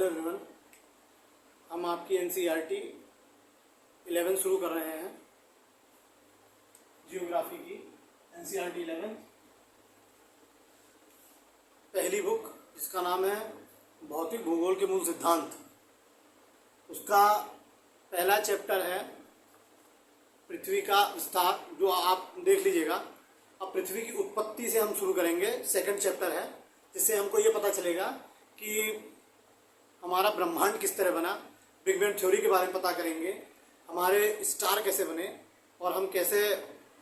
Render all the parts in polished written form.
Everyone, हम आपकी NCERT 11 शुरू कर रहे हैं। जियोग्राफी की एनसीईआरटी 11 पहली बुक जिसका नाम है भौतिक भूगोल के मूल सिद्धांत, उसका पहला चैप्टर है पृथ्वी का विस्तार, जो आप देख लीजिएगा। अब पृथ्वी की उत्पत्ति से हम शुरू करेंगे। सेकंड चैप्टर है जिससे हमको ये पता चलेगा कि हमारा ब्रह्मांड किस तरह बना, बिग बैंग थ्योरी के बारे में पता करेंगे, हमारे स्टार कैसे बने और हम कैसे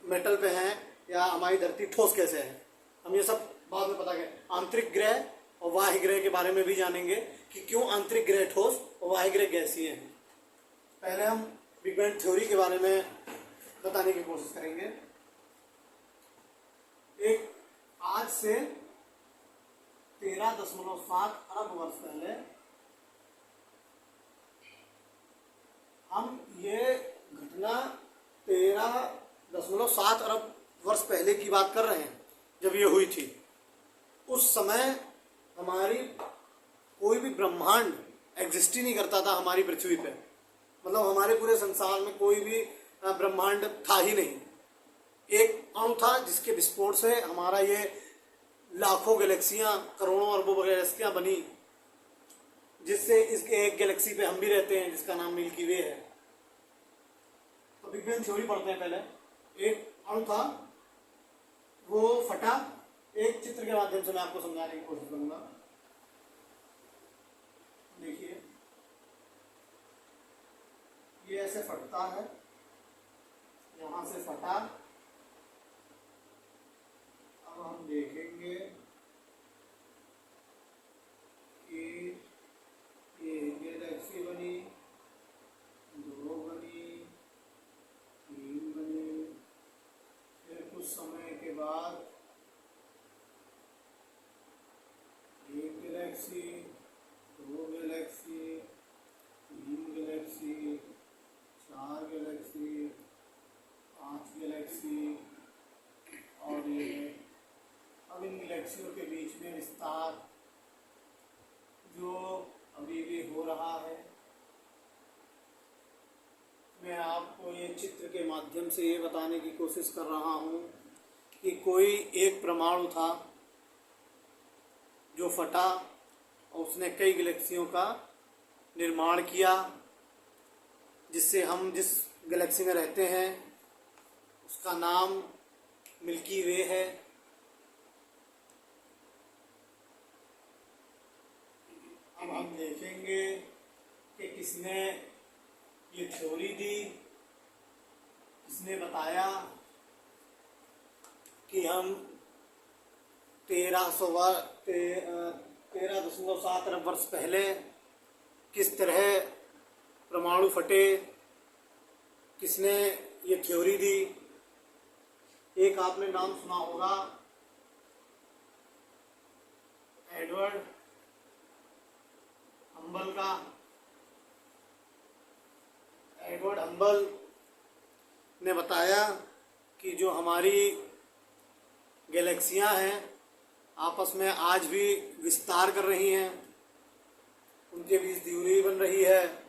मेटल पे हैं या हमारी धरती ठोस कैसे है, हम ये सब बाद में पता करें। आंतरिक ग्रह और बाह्य ग्रह के बारे में भी जानेंगे कि क्यों आंतरिक ग्रह ठोस और बाह्य ग्रह गैसीय हैं। पहले हम बिग बैंग थ्योरी के बारे में बताने की कोशिश करेंगे। एक आज से 13.7 अरब वर्ष पहले हम ये घटना 13.7 अरब वर्ष पहले की बात कर रहे हैं जब ये हुई थी। उस समय हमारी कोई भी ब्रह्मांड एग्जिस्ट ही नहीं करता था हमारी पृथ्वी पे, मतलब हमारे पूरे संसार में कोई भी ब्रह्मांड था ही नहीं। एक अणु था जिसके विस्फोट से हमारा ये लाखों गैलेक्सियां, करोड़ों अरबों गैलेक्सियां बनी, जिससे इसके एक गैलेक्सी पे हम भी रहते हैं जिसका नाम मिल्की वे है। तो बिग बैंग थ्योरी पढ़ते हैं। पहले एक अणु था, वो फटा। एक चित्र के माध्यम से मैं आपको समझाने की कोशिश करूंगा। देखिए, ये ऐसे फटता है, यहां से फटा। अब हम देखेंगे कि ये गैलेक्सी बनी, दो बनी, तीन बनी, फिर कुछ समय के बाद एक गैलेक्सी, दो गैलेक्सी, तीन गैलेक्सी, चार गैलेक्सी, पांच गैलेक्सी, और ये अब इन गैलेक्सियों के बीच में विस्तार जो अभी भी हो रहा है। मैं आपको ये चित्र के माध्यम से ये बताने की कोशिश कर रहा हूँ कि कोई एक परमाणु था जो फटा और उसने कई गैलेक्सियों का निर्माण किया, जिससे हम जिस गैलेक्सी में रहते हैं उसका नाम मिल्की वे है। अब हम देखेंगे कि किसने ये थ्योरी दी, किसने बताया कि हम 13.7 अरब वर्ष पहले किस तरह परमाणु फटे, किसने ये थ्योरी दी। एक आपने नाम सुना होगा, एडवर्ड हम्बल का। एडवर्ड हम्बल ने बताया कि जो हमारी गैलेक्सियां हैं आपस में आज भी विस्तार कर रही हैं, उनके बीच दूरी बन रही है।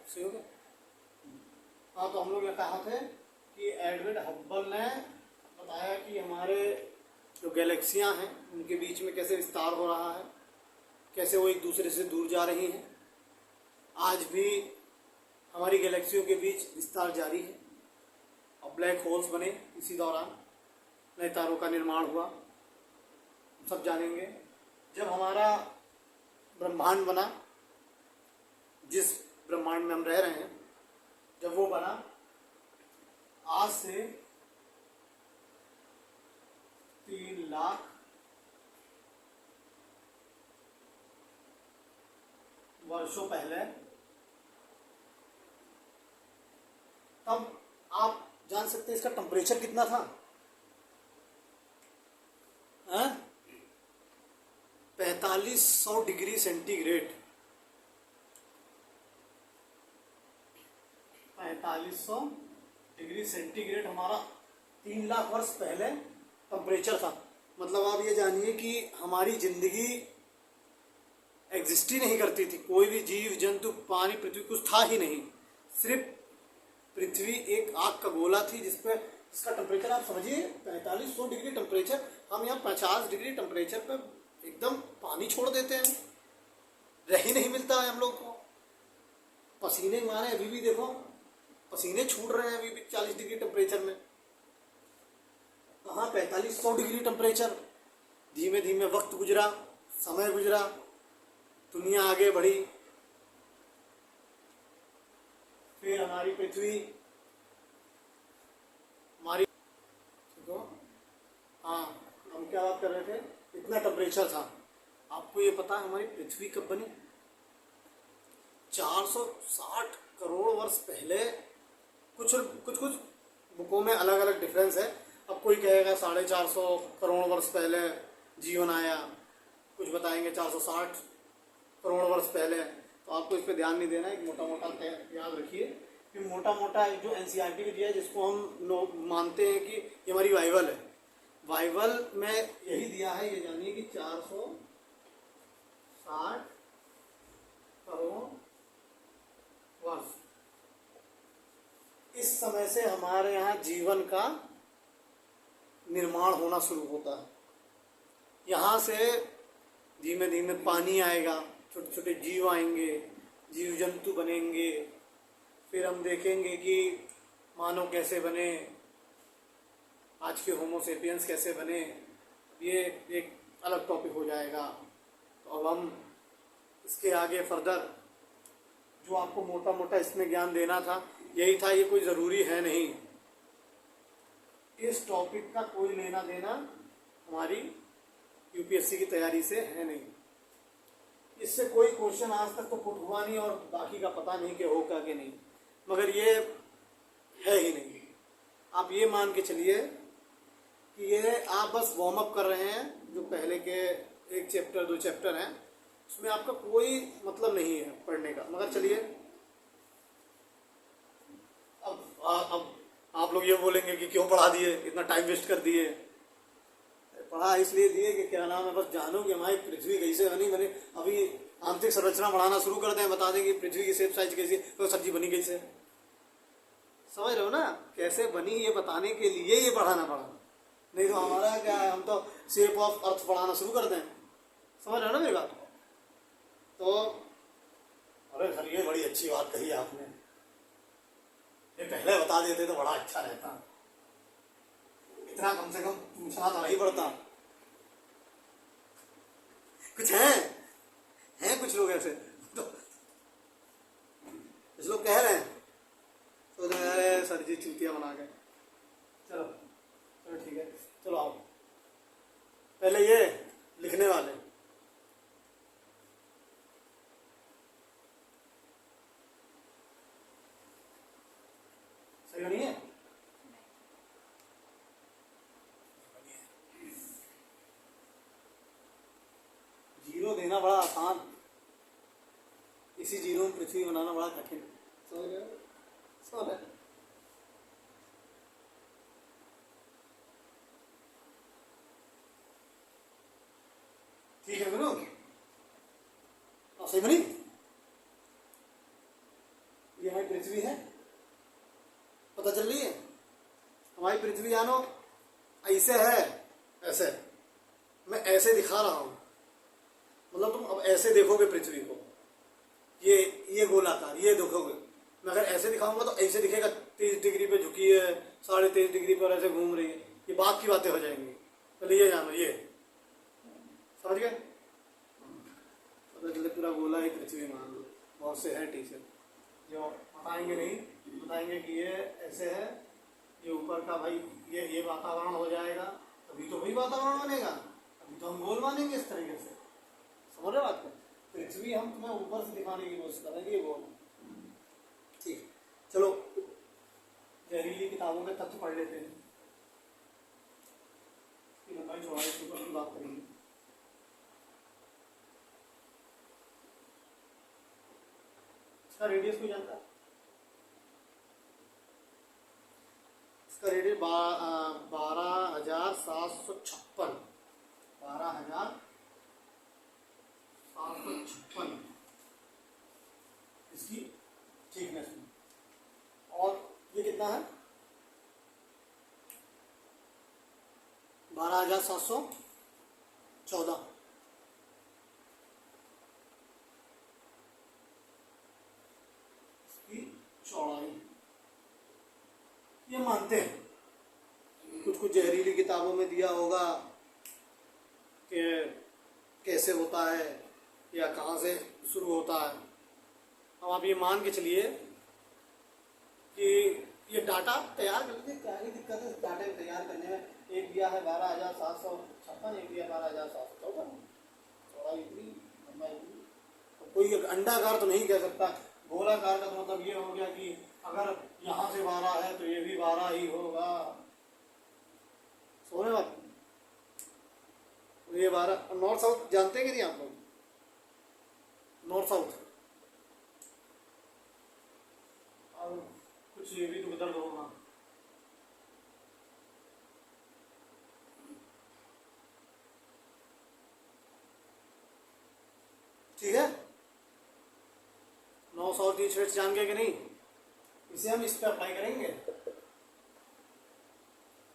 सही हो गया? हाँ, तो हम लोग ये कहा थे कि एडवर्ड हब्बल ने बताया कि हमारे जो गैलेक्सियां हैं उनके बीच में कैसे विस्तार हो रहा है, कैसे वो एक दूसरे से दूर जा रही हैं। आज भी हमारी गैलेक्सियों के बीच विस्तार जारी है और ब्लैक होल्स बने इसी दौरान, नए तारों का निर्माण हुआ, सब जानेंगे। जब हमारा ब्रह्मांड बना, जिस ब्रह्मांड में हम रह रहे हैं, जब वो बना आज से 3 लाख वर्षों पहले, तब आप जान सकते हैं इसका टेम्परेचर कितना था। 4500 डिग्री सेंटीग्रेड। 4500 डिग्री सेंटीग्रेड हमारा 3 लाख वर्ष पहले टेम्परेचर था। मतलब आप ये जानिए कि हमारी जिंदगी एग्जिस्ट ही नहीं करती थी, कोई भी जीव जंतु पानी पृथ्वी कुछ था ही नहीं। सिर्फ पृथ्वी एक आग का गोला थी जिसका टेम्परेचर आप समझिए 4500 डिग्री टेम्परेचर। हम यहाँ 50 डिग्री टेम्परेचर पे एकदम पानी छोड़ देते हैं, रह ही नहीं मिलता है हम लोग को। पसीने मारे अभी भी देखो, पसीने छूट रहे हैं अभी भी 40 डिग्री टेम्परेचर में। कहाँ 4500 डिग्री टेम्परेचर। धीमे धीमे वक्त गुजरा, समय गुजरा, दुनिया आगे बढ़ी, फिर हमारी पृथ्वी हमारी देखो, हाँ हम क्या बात कर रहे थे, इतना टेम्परेचर था। आपको ये पता है हमारी पृथ्वी कब बनी? 460 करोड़ वर्ष पहले। कुछ कुछ कुछ बुकों में अलग अलग डिफरेंस है। अब कोई कहेगा 450 करोड़ वर्ष पहले जीवन आया, कुछ बताएंगे 460 करोड़ वर्ष पहले। तो आपको इस पर ध्यान नहीं देना, एक मोटा मोटा याद रखिए कि मोटा मोटा जो एनसीईआरटी भी दिया है, जिसको हम लोग मानते हैं कि ये हमारी बाइबल है, बाइबल में यही दिया है। ये जानिए कि 460 करोड़ वर्ष, इस समय से हमारे यहाँ जीवन का निर्माण होना शुरू होता है। यहाँ से धीमे धीमे पानी आएगा, छोटे छोटे जीव आएंगे, जीव जंतु बनेंगे, फिर हम देखेंगे कि मानव कैसे बने, आज के होमोसेपियंस कैसे बने। ये एक अलग टॉपिक हो जाएगा। तो अब हम इसके आगे फर्दर जो आपको मोटा मोटा इसमें ज्ञान देना था यही था। ये कोई ज़रूरी है नहीं, इस टॉपिक का कोई लेना देना हमारी यूपीएससी की तैयारी से है नहीं। इससे कोई क्वेश्चन आज तक तो पुट हुआ नहीं और बाकी का पता नहीं कि होगा कि नहीं, मगर ये है ही नहीं। आप ये मान के चलिए कि ये आप बस वार्म अप कर रहे हैं। जो पहले के 1 चैप्टर 2 चैप्टर हैं उसमें आपका कोई मतलब नहीं है पढ़ने का। मगर चलिए अब आप लोग ये बोलेंगे कि क्यों पढ़ा दिए, इतना टाइम वेस्ट कर दिए। पढ़ा इसलिए दिए कि क्या नाम है, बस जानो कि हमारी पृथ्वी कैसे बनी। मैंने अभी आंतरिक संरचना बढ़ाना शुरू कर दें, बता दें कि पृथ्वी की शेप साइज कैसी, तो सब्जी बनी कैसे। समझ रहे हो ना कैसे बनी, ये बताने के लिए ये पढ़ाना पड़ा। नहीं तो हमारा क्या है, हम तो शेप ऑफ अर्थ पढ़ाना शुरू कर दें। समझ रहे हो ना मेरी बात? तो अरे सर ये बड़ी अच्छी बात कही आपने, ये पहले बता देते तो बड़ा अच्छा रहता। इतना कम से कम पूछना तो नहीं पड़ता। कुछ हैं कुछ लोग ऐसे, तो कुछ लोग कह रहे हैं तो अरे सर जी चूतिया बना गए। चलो चलो ठीक है, चलो आओ पहले ये लिखने वाले। सही नहीं है? जीरो देना बड़ा आसान, इसी जीरो में पृथ्वी बनाना बड़ा कठिन। समझ रहे? समझ रहे? ठीक है बोलो, सही बनी। ये हमारी पृथ्वी है, पता चल रही है? हमारी पृथ्वी जानो ऐसे है, ऐसे मैं ऐसे दिखा रहा हूं, मतलब तुम अब ऐसे देखोगे पृथ्वी को, ये गोलाकार ये देखोगे। मैं अगर ऐसे दिखाऊंगा तो ऐसे दिखेगा, 30 डिग्री पे झुकी है, 23.5 डिग्री पर ऐसे घूम रही है। ये बात की बातें हो जाएंगी। चलिए ये जानो, ये समझ गए? पता चले पूरा गोला ही पृथ्वी मान लो। बहुत से हैं टीचर जो बताएंगे नहीं, बताएंगे कि ये ऐसे है, ये ऊपर का भाई ये वातावरण हो जाएगा, तभी तो वही वातावरण बनेगा, अभी तो हम गोल मानेंगे इस तरीके से। समझ रहे बात को? पृथ्वी हम तुम्हें ऊपर से दिखाने की कोशिश करेंगे ये गोल। ठीक, चलो जहरीली किताबों में तथ्य पढ़ लेते हैं, लंबाई चौड़ाई के ऊपर बात करेंगे। इसका रेडियस कोई जानता है? इसका रेडियस 12,756, 12,756 इसकी थिकनेस में। और ये कितना है? 12,714 इसकी चौड़ाई। ये मानते हैं, कुछ कुछ जहरीली किताबों में दिया होगा कि कैसे होता है या कहाँ से शुरू होता है। अब आप ये मान के चलिए कि ये डाटा तैयार कर लीजिए, क्या ही दिक्कत है इस डाटे को तैयार करने में। एक दिया है 12,756, एक दिया 12,714, चौड़ाई इतनी, लंबाई इतनी। तो कोई अंडाकार तो नहीं कह सकता, गोलाकार का तो मतलब ये हो गया कि अगर यहाँ से 12 है तो ये भी 12 ही होगा। सोने बात, ये 12 नॉर्थ साउथ जानते हैं कि नहीं आप लोग? नॉर्थ साउथ और कुछ ये भी तो दर्द होगा। ठीक है, नॉर्थ साउथ ईस्ट वेस्ट जान गए कि नहीं? इसे हम इस पे अप्लाई करेंगे,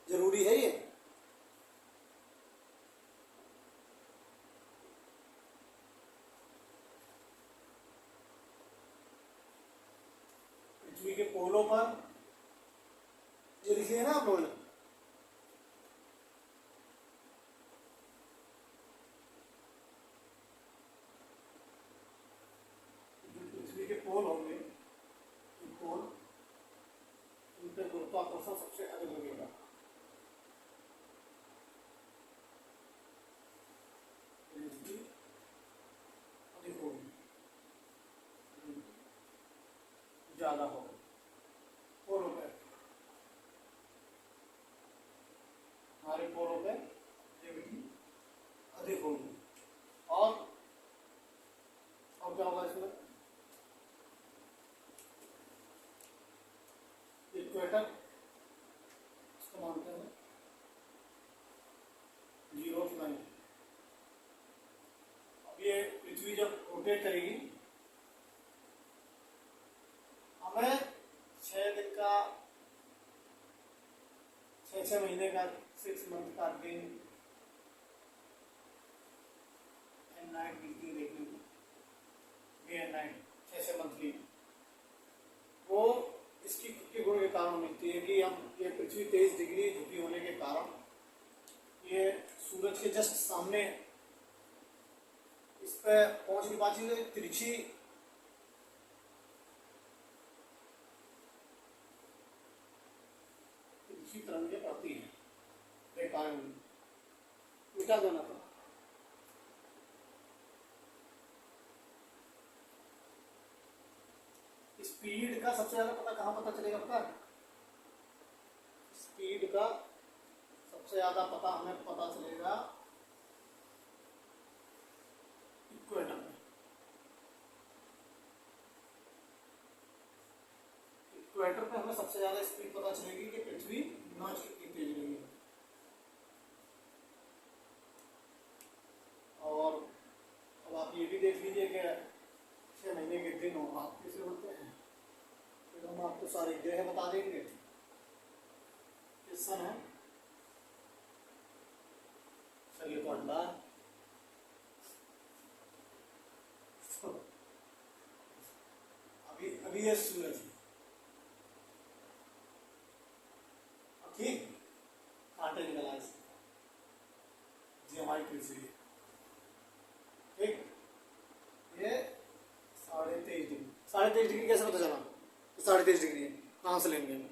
जरूरी है ये। पृथ्वी के पोलों पर ये लिख लिया ना आप लोगों ने, पृथ्वी के पोल होंगे, पोल, उन पे गुरुत्वाकर्षण सबसे अधिक लगेगा। अधिक होगी, ज्यादा होगा पोलों पे, हमारे पोलों पे ग्रेविटी अधिक होगी। और क्या होगा इसमें? इक्वेटर, इसको मानते हैं 0 लाइन। अब ये पृथ्वी जब रोटेट करेगी, हमें 6 दिन का, 6 महीने का, 6 मंथ का दिन एंड नाइट मिलती है देखने को, डे एंड नाइट 6 मंथली। वो इसकी खुद के गुण के कारण मिलती है कि हम ये पृथ्वी 23 डिग्री झुकी होने के कारण ये सूरज के जस्ट सामने इस पे पहुंच नहीं पाती है, तिरछी तरंगे पड़ती है, बेकार उल्टा देना था। स्पीड का सबसे ज्यादा पता कहाँ पता चलेगा पता? स्पीड का सबसे ज्यादा पता हमें पता चलेगा इक्वेटर में। इक्वेटर पे हमें सबसे ज्यादा स्पीड पता चलेगी कि पृथ्वी नॉच कितनी तेज रही है। और अब आप ये भी देख लीजिए कि 6 महीने के दिन और रात कैसे होते हैं। फिर हम आपको सारे ग्रह बता देंगे, सन है, चलिए तो अंडा, अभी ये सूरज, ठीक, कांटे निकला इससे, जी हमारी पृथ्वी, ठीक, ये 23.5 डिग्री, 23.5 डिग्री कैसे पता चला? 23.5 डिग्री है, कहाँ से लेंगे हम?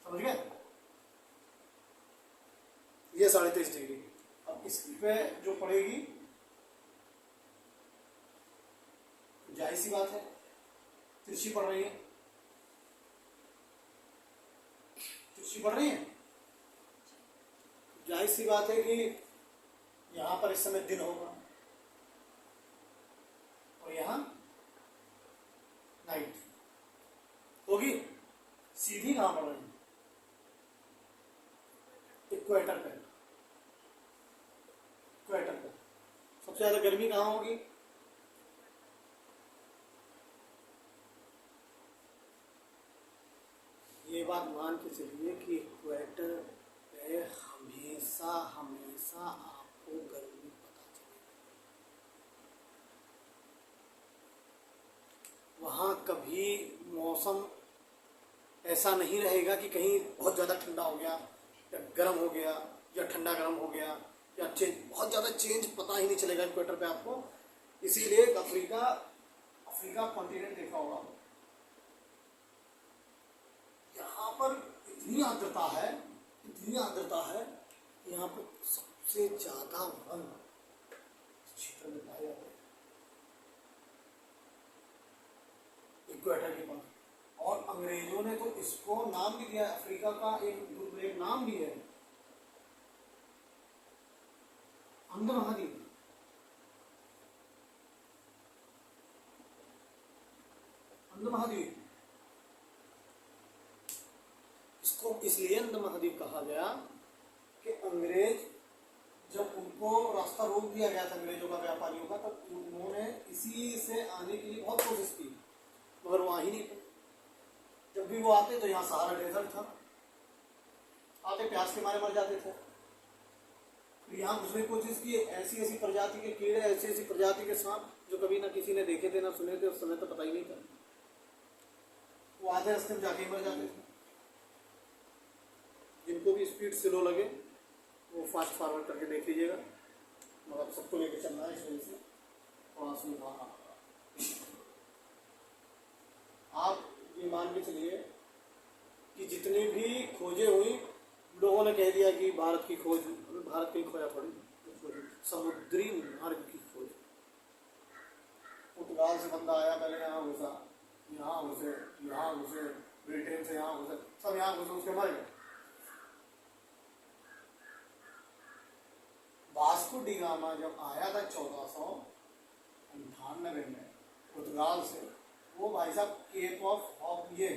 समझ गए? ये 23.5 डिग्री। अब इस पे जो पड़ेगी, जाहिर सी बात है तिरछी पड़ रही है, तिरछी पड़ रही है, जाहिर सी बात है कि यहां पर इस समय दिन होगा और यहां होगी, सीधी कहाँ पड़ रही है? इक्वेटर पे। इक्वेटर पे सबसे ज्यादा गर्मी कहाँ होगी? ये बात मान के चलिए कि इक्वेटर पे हमेशा हमेशा आपको गर्मी पता चलेगी। वहाँ कभी मौसम ऐसा नहीं रहेगा कि कहीं बहुत ज़्यादा ठंडा हो गया या गर्म हो गया या ठंडा गर्म हो गया या बहुत ज़्यादा चेंज पता ही नहीं चलेगा इक्वेटर पे आपको। इसीलिए अफ्रीका कॉन्टिनेंट देखा होगा, यहाँ पर इतनी आर्द्रता है कि यहाँ पर सबसे ज़्यादा वन क्षेत्र में पाए जाते हैं इक्वेटर के पास। और अंग्रेजों ने तो इसको नाम भी दिया, अफ्रीका का एक नाम भी है, अंध महाद्वीप। अंध महाद्वीप इसको इसलिए अंध महाद्वीप कहा गया कि अंग्रेज जब उनको रास्ता रोक दिया गया था अंग्रेजों का, व्यापारियों का, तब उन्होंने इसी से आने के लिए बहुत कोशिश की, मगर वो आ ही नहीं पाए। जब भी वो आते तो यहाँ सहारा डेजर्ट था, आते प्यास के मारे मर जाते थे। फिर यहाँ घुसने की कोशिश की, ऐसी प्रजाति के कीड़े, ऐसी प्रजाति के सांप जो कभी ना किसी ने देखे थे ना सुने थे, उस समय तो पता ही नहीं था। वो आधे रास्ते में जाके मर जाते थे। जिनको भी स्पीड स्लो लगे वो फास्ट फॉरवर्ड करके देख लीजिएगा, मगर सबको लेके चलना है, इस वजह से थोड़ा सुधारना। आप ये मान के चलिए कि जितनी भी खोजें हुई, लोगों ने कह दिया कि भारत की खोज, भारत की खोया पड़ी, समुद्री मार्ग की खोज। पुर्तगाल से बंदा आया, पहले यहाँ घुसा, ब्रिटेन से यहाँ घुसे, सब यहाँ घुसे, उसके मर गए। वास्को डी गामा जब आया था 1498 में पुर्तगाल से, वो भाई साहब केप ऑफ हॉप, ये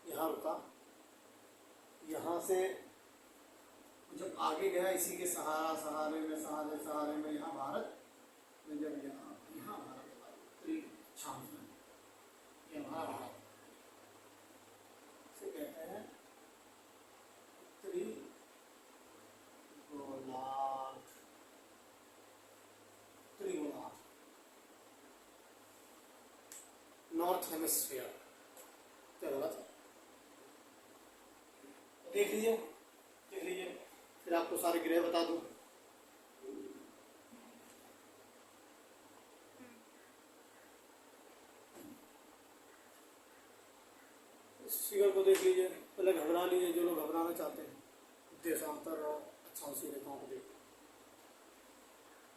यहाँ रुका। यहाँ से जब आगे गया, इसी के सहारे में यहाँ भारत में, जब यहाँ भारत छाम में, ये हमारा भारत से कहते हैं त्रिगोलार्ध, नॉर्थ हेमिस्फीयर। क्या गलत है? देख लीजिए, फिर आपको सारे ग्रह बता दूं। इस फिगर को देख लीजिए, पहले घबरा लीजिए जो लोग घबराना चाहते हैं, देशांतर और अक्षांशीय रेखाओं को देखिए।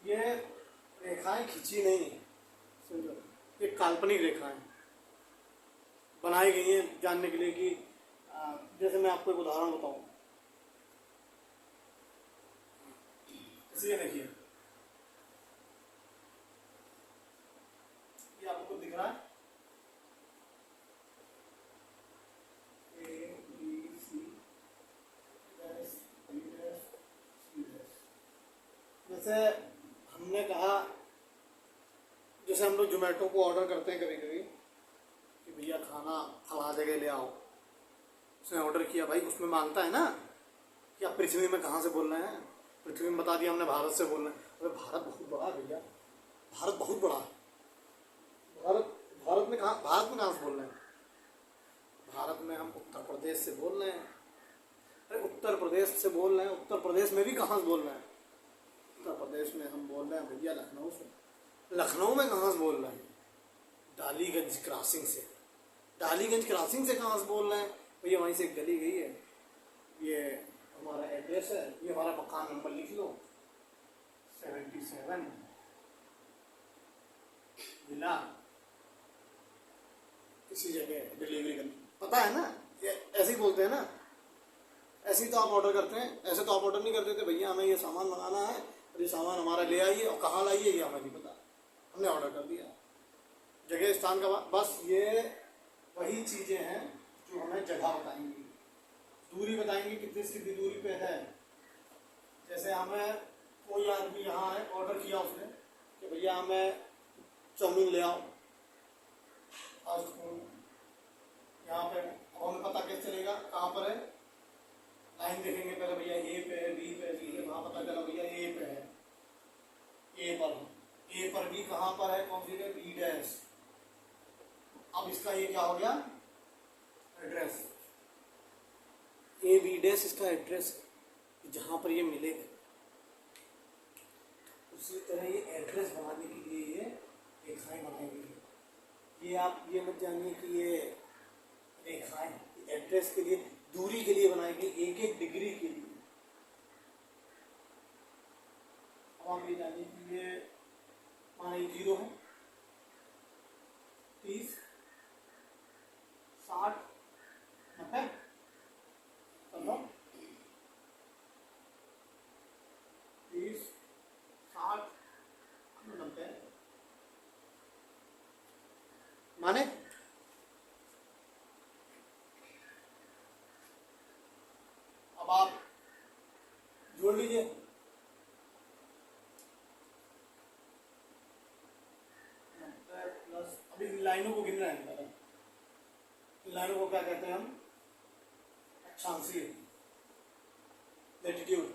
ये रेखाएं खींची नहीं, समझो, ये काल्पनिक रेखाएं बनाई गई हैं जानने के लिए कि जैसे मैं आपको एक उदाहरण बताऊं, इसलिए देखिए, ये आपको दिख रहा है, जैसे हमने कहा, जैसे हम लोग जोमेटो को ऑर्डर करते हैं कभी कभी कि भैया खाना फला जगह ले आओ, उसने ऑर्डर किया, भाई उसमें मांगता है ना कि आप पृथ्वी में कहाँ से बोल रहे हैं, पृथ्वी में बता दिया हमने भारत से बोल रहे हैं। अरे भारत बहुत बड़ा है भैया, भारत बहुत बड़ा है। भारत में कहाँ से बोल रहे हैं? भारत में हम उत्तर प्रदेश से बोल रहे हैं। अरे उत्तर प्रदेश से बोल रहे हैं, उत्तर प्रदेश में भी कहाँ से बोल रहे हैं? उत्तर प्रदेश में हम बोल रहे हैं भैया लखनऊ से। लखनऊ में कहाँ से बोल रहे हैं? डालीगंज क्रॉसिंग से। डालीगंज क्रॉसिंग से कहाँ से बोल रहे हैं? भैया वहीं से एक गली गई है, ये हमारा एड्रेस है, ये हमारा मकान नंबर लिख लो, 77 मिला, किसी जगह डिलीवरी करनी, पता है ना, ये ऐसे ही बोलते हैं ना, ऐसे ही तो आप ऑर्डर करते हैं। ऐसे तो आप ऑर्डर नहीं करते थे, भैया हमें ये सामान मंगाना है और ये सामान हमारा ले आइए और कहाँ लाइए ये हमें नहीं पता। हमने ऑर्डर कर दिया। जगह स्थान का बस ये वही चीज़ें हैं जो हमें जगह बताएंगी, दूरी बताएंगी कितनी से कितनी दूरी पे है। जैसे हमें कोई आदमी यहाँ है, ऑर्डर किया उसने कि भैया हमें चाउमीन ले आओ आज यहाँ पे। अब हमें पता कैसे चलेगा कहाँ पर है, लाइन देखेंगे पहले, भैया ए पे है, बी पे है, सी है, वहाँ पता चला भैया ए पे है, ए पर बी कहाँ पर है, कौन सी है, बी डैश। अब इसका ये क्या हो गया, एड्रेस, ए बी डैश इसका एड्रेस है जहाँ पर ये मिलेगा। उसी तरह ये एड्रेस बनाने के लिए ये रेखाएं बनाएंगे। ये आप ये मत जानिए कि ये रेखाएं एड्रेस के लिए, दूरी के लिए बनाएंगे, एक एक डिग्री के लिए। अब आप ये जानिए कि ये माने 0 है, 30, 60, 90, 30, 60, 90 माने। अब आप जोड़ लीजिए, प्लस, अभी इन लाइनों को गिन रहे हैं। इन लाइनों को क्या कहते हैं हम, अक्षांशीय, लैटिट्यूड।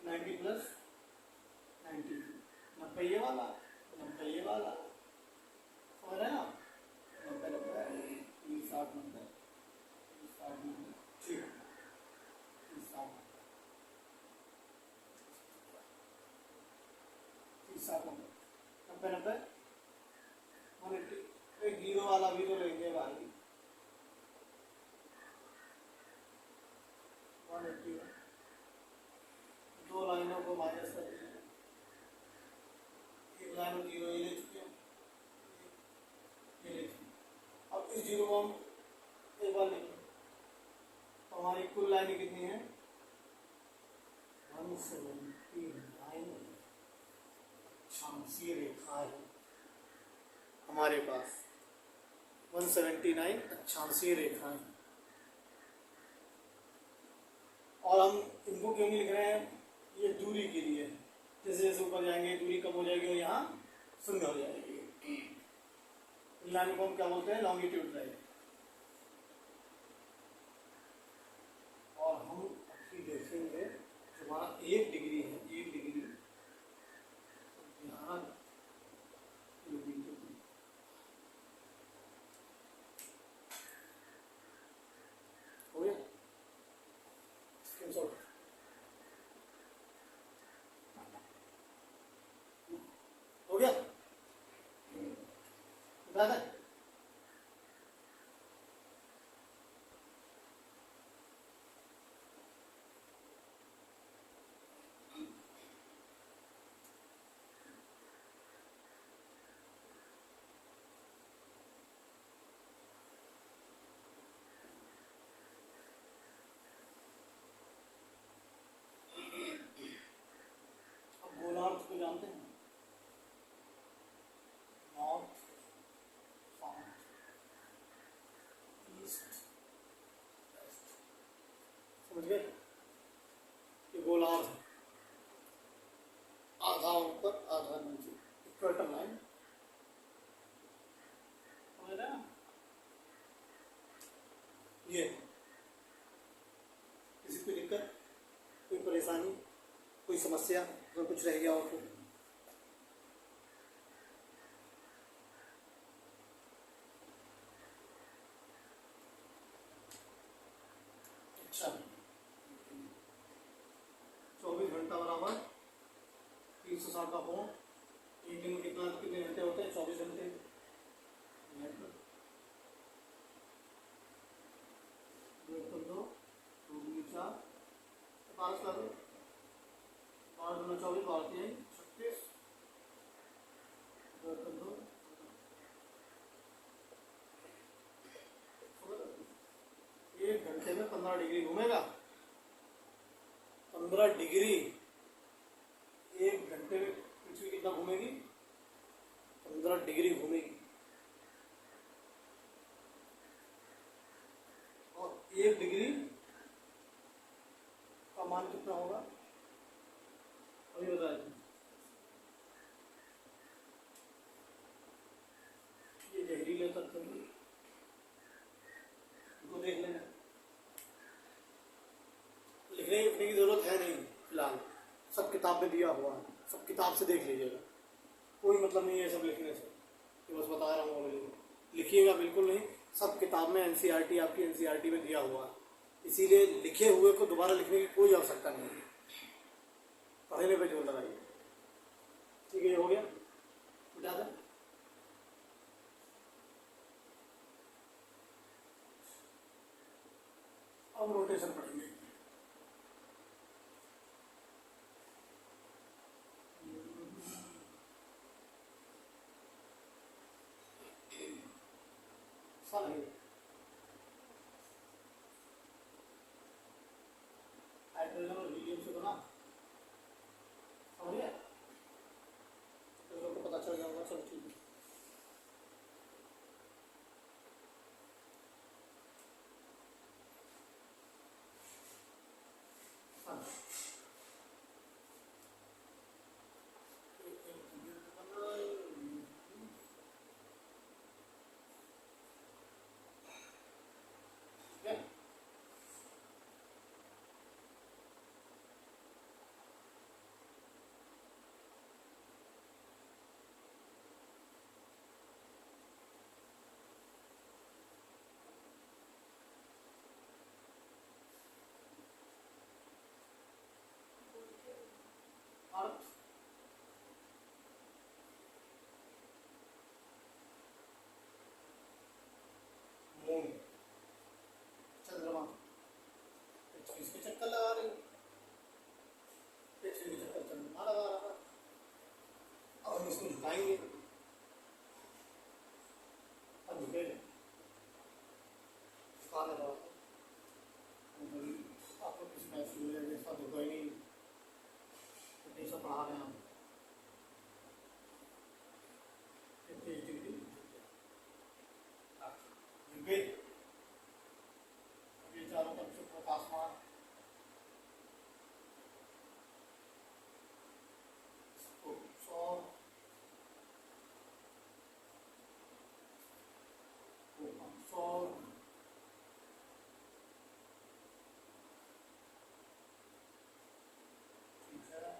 90 प्लस 90, 90 ये वाला, 90 ये वाला, समझ रहे हैं आप, 90 90, 30 60 90, 60 90, ठीक है, 30 60, 30 60 90, 90 90, एक 0 वाला भी तो लेंगे भाई, 180, दो लाइनों को माइनस कर दीजिए, एक लाइन में 0 ये ले चुके हैं, ये ले चुके। अब इस 0 को हम एक बार लिखें तो हमारी कुल लाइन कितनी है, 179 अक्षांशीय रेखाएं हमारे पास, 179 अक्षांशीय रेखाएं। और हम इनको क्यों नहीं लिख रहे हैं, ये दूरी के लिए, जैसे जैसे ऊपर जाएंगे दूरी कम हो जाएगी और यहाँ शून्य हो जाएगी। इन लाइन को हम क्या बोलते हैं, लॉन्गिट्यूड लाइन। और हम अभी देखेंगे हमारा 1 डिग्री है, 1 डिग्री यहाँ हो गया, स्क्रीनशॉट हो गया, बता दें। अब गोलार्ध को जानते हैं, नॉर्थ, साउथ, ईस्ट, वेस्ट, समझ गए, ये गोलार्ध है, आधा ऊपर आधा नीचे, इक्वेटर लाइन, समझ रहे हैं। ये किसी कोई दिक्कत, कोई परेशानी, कोई समस्या, अगर कुछ रह गया हो तो अच्छा। 24 घंटा बराबर 360 का कोण, एक दिन में कितने घंटे होते हैं, 24 घंटे। दो 4 पास कर दो, 12 24, 12 36, 2 1 घंटे में 15 डिग्री घूमेगा, 15 डिग्री 1 घंटे में पृथ्वी कितना घूमेगी, डिग्री घूमेगी, और 1 डिग्री का मान कितना होगा अभी बता दें। ये जहरीले तत्व हैं, इनको देख लेना, लिखने लिखने की जरूरत है नहीं फिलहाल, सब किताब में दिया हुआ है, सब किताब से देख लीजिएगा, कोई मतलब नहीं है सब लिखने से, ये बस बता रहा हूँ अभी, लिखिएगा बिल्कुल नहीं, सब किताब में एनसीईआरटी आपकी एनसीईआरटी में दिया हुआ है, इसीलिए लिखे हुए को दोबारा लिखने की कोई आवश्यकता नहीं है, पढ़ने पे जोर लगाइए। ठीक है, ये हो गया, मिटा दें। अब रोटेशन पढ़ेंगे। हाइड्रोजन और हीलियम से बना, समझ गया, तो लोगों को पता चल जाएगा। चलो ठीक है, अर्थ, मून, चंद्रमा, पृथ्वी इसके चक्कर लगा रही है, पृथ्वी के चक्कर चंद्रमा लगा रहा है, अब हम इसको झुकाएंगे, अब झुकेगा, झुकाने लगा, आपको किसी महसूस हो जाएगा, इसका झुका ही नहीं, नहीं सब पढ़ा रहे हैं हम, 30 डिग्री झुके, अब ये चारों तरफ से प्रकाशमान, सौर, सौर, ठीक है,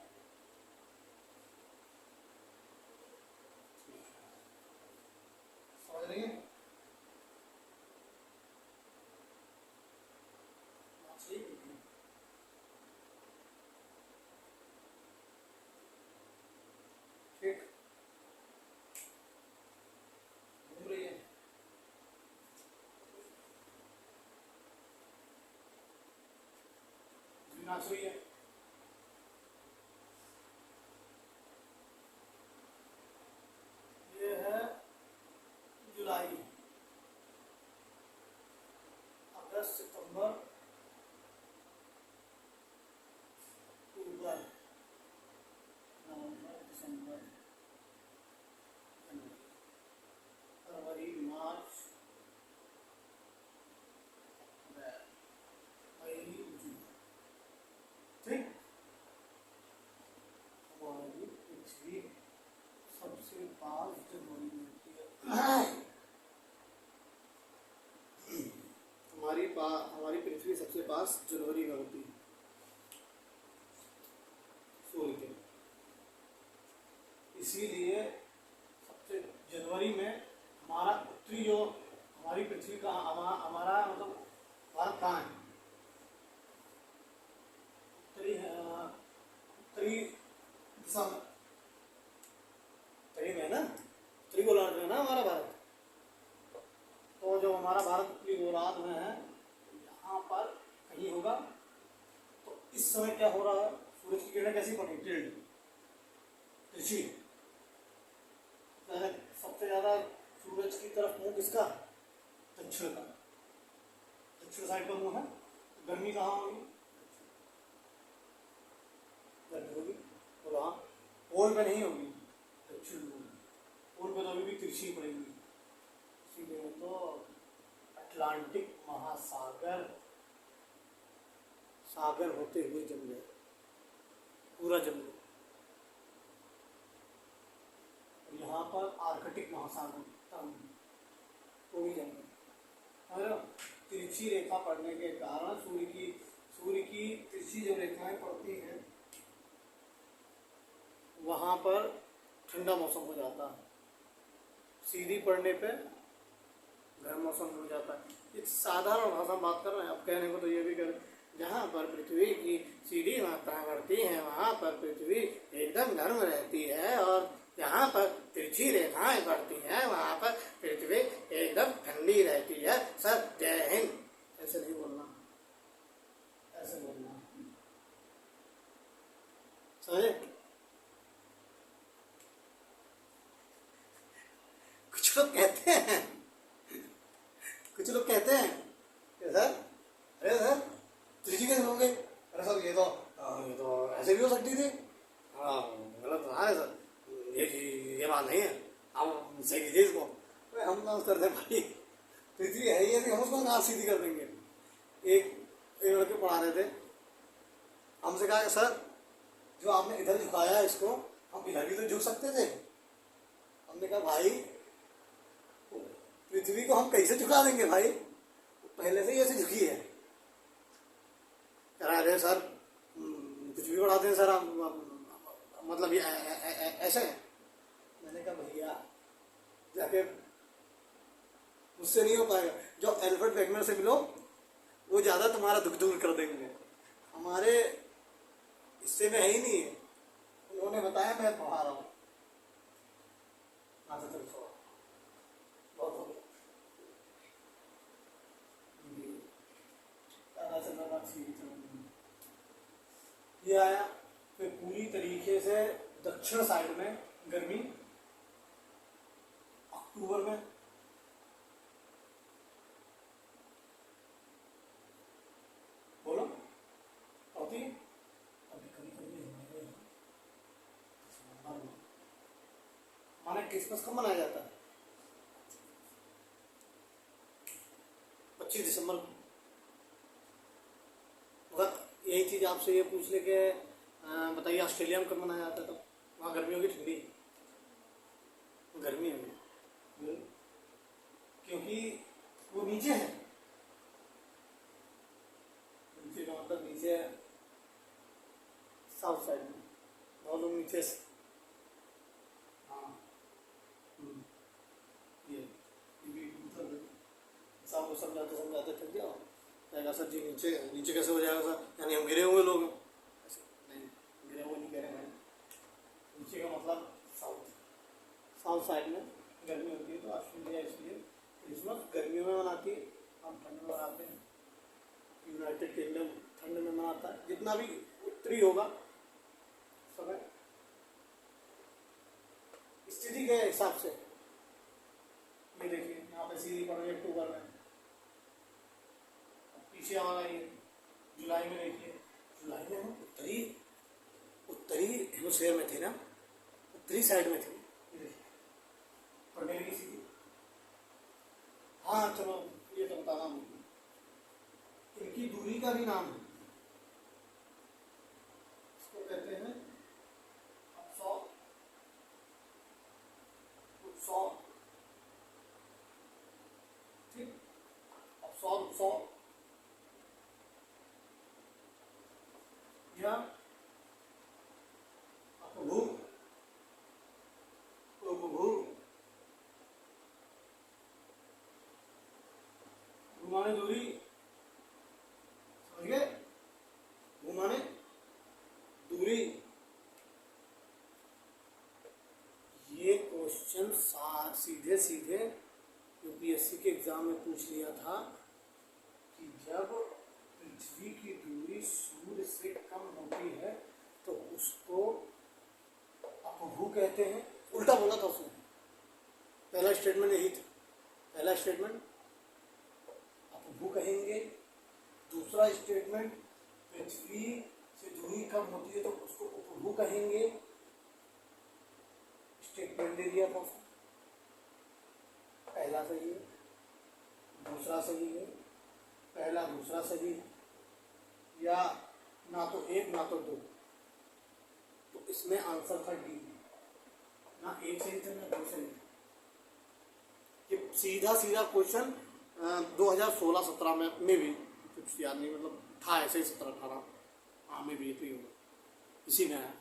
समझ रही है, ठीक, घूम रही है, नाच रही है, ये है जुलाई, अगस्त, सितंबर, अक्टूबर, नवंबर, दिसंबर, जनवरी, फरवरी, मार्च, अप्रैल, मई, जून, ठीक, हमारी पृथ्वी सबसे पास जनवरी में होती है, हमारी पृथ्वी सबसे पास जनवरी में होती है सूर्य के, इसीलिए सबसे जनवरी में हमारा उत्तरी जो हमारी पृथ्वी का हमारा मतलब भारत कहाँ है, उत्तरी दिशा में, उत्तरी में ना, उत्तरी गोलार्ध में ना हमारा भारत, तो जो हमारा भारत उत्तरी गोलार्ध में है, यहाँ पर कहीं होगा, तो इस समय क्या हो रहा है, सूरज की किरणें कैसी पड़ रही, टिल्ड, तिरछी, सबसे ज्यादा सूरज की तरफ मुंह किसका, दक्षिण का, दक्षिण साइड पर मुंह है, गर्मी कहाँ होगी, गर्मी होगी, और वहाँ पोल पे नहीं होगी, दक्षिण पोल पे तो अभी भी तिरछी पड़ेगी, इसीलिए तो अटलांटिक महासागर सागर होते हुए जम जाए, पूरा जम जाए। यहाँ पर आर्कटिक महासागर तब वो भी जम गए। और तिरछी रेखा पड़ने के कारण सूर्य की तिरछी जो रेखाएं पड़ती हैं वहाँ पर ठंडा मौसम हो जाता है, सीधी पड़ने पे गर्म मौसम हो जाता है। ये साधारण भाषा में बात कर रहे हैं। अब कहने को तो ये भी कर, जहाँ पर पृथ्वी की सीधी मात्रा बढ़ती है वहाँ पर पृथ्वी एकदम गर्म रहती है, और जहाँ पर तिरछी रेखाएं बढ़ती हैं वहाँ पर पृथ्वी एकदम ठंडी रहती है। सर जय हिंद। ऐसे नहीं बोलना, ऐसे बोलना, समझे? कुछ लोग कहते हैं कि सर, अरे सर तिरछी कैसे हो गई? अरे सर ये तो ऐसे भी हो सकती थी। हाँ गलत बता रहे सर, ये बात नहीं है, हम सही कीजिए इसको। अरे हम ना कर दे भाई, पृथ्वी है ही, हम उसको ना सीधी कर देंगे। एक लड़के पढ़ा रहे थे, हमसे कहा कि सर जो आपने इधर झुकाया इसको, हम इधर भी तो झुक सकते थे। हमने कहा भाई पृथ्वी को हम कैसे झुका देंगे भाई, पहले से ही ऐसे झुकी है। कह रहे सर कुछ भी बढ़ाते हैं सर आप, मतलब ये ऐसे है। मैंने कहा भैया जाके उससे नहीं हो पाएगा, जो एल्बर्ट वेगनर से मिलो वो ज़्यादा तुम्हारा दुख दूर कर देंगे, हमारे हिस्से में है ही नहीं है। उन्होंने बताया, मैं पढ़ा रहा हूँ। बहुत हो गया, ये आया। फिर पूरी तरीके से दक्षिण साइड में गर्मी अक्टूबर में, बोलो होती है। अभी कभी माने क्रिसमस कब मनाया जाता है? 25 दिसंबर को। यही चीज आपसे ये पूछ ले के बताइए ऑस्ट्रेलिया में कब मनाया जाता है? तो वहाँ गर्मी होगी ठंडी? गर्मी होगी, क्योंकि वो नीचे है। नीचे का मतलब नीचे है साउथ साइड में, बहुत लोग नीचे से। हाँ ये सब समझाते थक गया। कहेगा सर जी नीचे कैसे हो जाएगा सर, यानी हम गिरे हुए लोग? ऐसे नहीं, गिरे हुए नहीं कह रहे हैं। नीचे का मतलब साउथ साइड में गर्मी होती है, तो ऑस्ट्रेलिया इसलिए क्रिसमस गर्मियों में मनाती है, हम ठंड में मनाते हैं। यूनाइटेड किंगडम ठंड में मनाता है, जितना भी उत्तरी होगा समय स्थिति के हिसाब से। ये देखिए यहाँ पे सीधी पड़ रही है अक्टूबर में, पीछे आ रही है जुलाई में। देखिए जुलाई में हम उत्तरी हेमिस्फीयर में थे ना, उत्तरी साइड में थे। पढ़ने की सीधी। हाँ चलो ये तो बताना, इनकी दूरी का भी नाम है, इसको कहते हैं ठीक, या उपभू घुमाने दूरी, समझ गए? घुमाने दूरी। ये क्वेश्चन सीधे यूपीएससी के एग्जाम में पूछ लिया था कि जब पृथ्वी की दूरी सूर्य से कम होती है तो उसको अपभू कहते हैं। उल्टा बोला था उसने, पहला स्टेटमेंट यही था। पहला स्टेटमेंट अपभू कहेंगे, दूसरा स्टेटमेंट पृथ्वी से दूरी कम होती है तो उसको उपभू कहेंगे। स्टेटमेंट दे दिया था उसने। पहला सही है, दूसरा सही है, पहला दूसरा सही है, या ना तो एक ना तो दो, तो इसमें आंसर था डी। ना एक सही था ना दो सही था। ये सीधा सीधा क्वेश्चन 2016-17 में भी कुछ याद नहीं, मतलब था ऐसे ही 17-18, हाँ में भी ये होगा, इसी में है।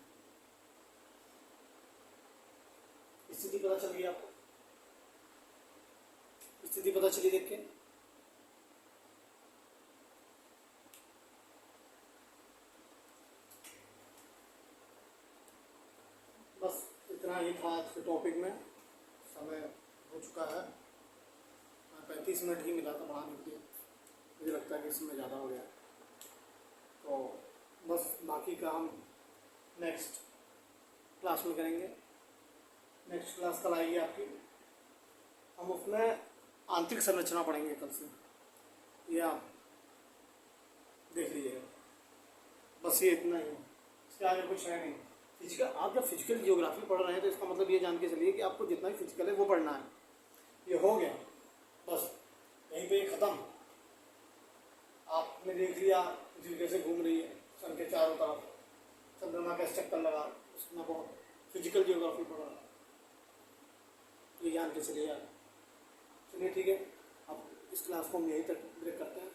स्थिति पता चल गई आपको? स्थिति पता चली देख के? बस इतना ही था आज के टॉपिक में। समय हो चुका है, 35 मिनट ही मिला था बढ़ाने के लिए, मुझे लगता है कि इसमें ज़्यादा हो गया, तो बस बाकी का हम नेक्स्ट क्लास में करेंगे। नेक्स्ट क्लास कल आएगी आपकी, हम उसमें आंतरिक संरचना पढ़ेंगे कल से, ये आप देख लीजिएगा। बस ये इतना ही है, इसके आगे कुछ है नहीं। फिजिकल, आप जब फिजिकल जियोग्राफी पढ़ रहे हैं तो इसका मतलब ये जान के चलिए कि आपको जितना भी फिजिकल है वो पढ़ना है। ये हो गया, बस यहीं पे ख़त्म। आपने देख लिया पृथ्वी कैसे घूम रही है सन के चारों तरफ, चंद्रमा कैसे चक्कर लगा, उसमें बहुत फिजिकल जियोग्राफी पढ़ा, ये जान के चलिए यार। चलिए ठीक है, अब इस क्लास को हम यहीं तक ब्रेक करते हैं।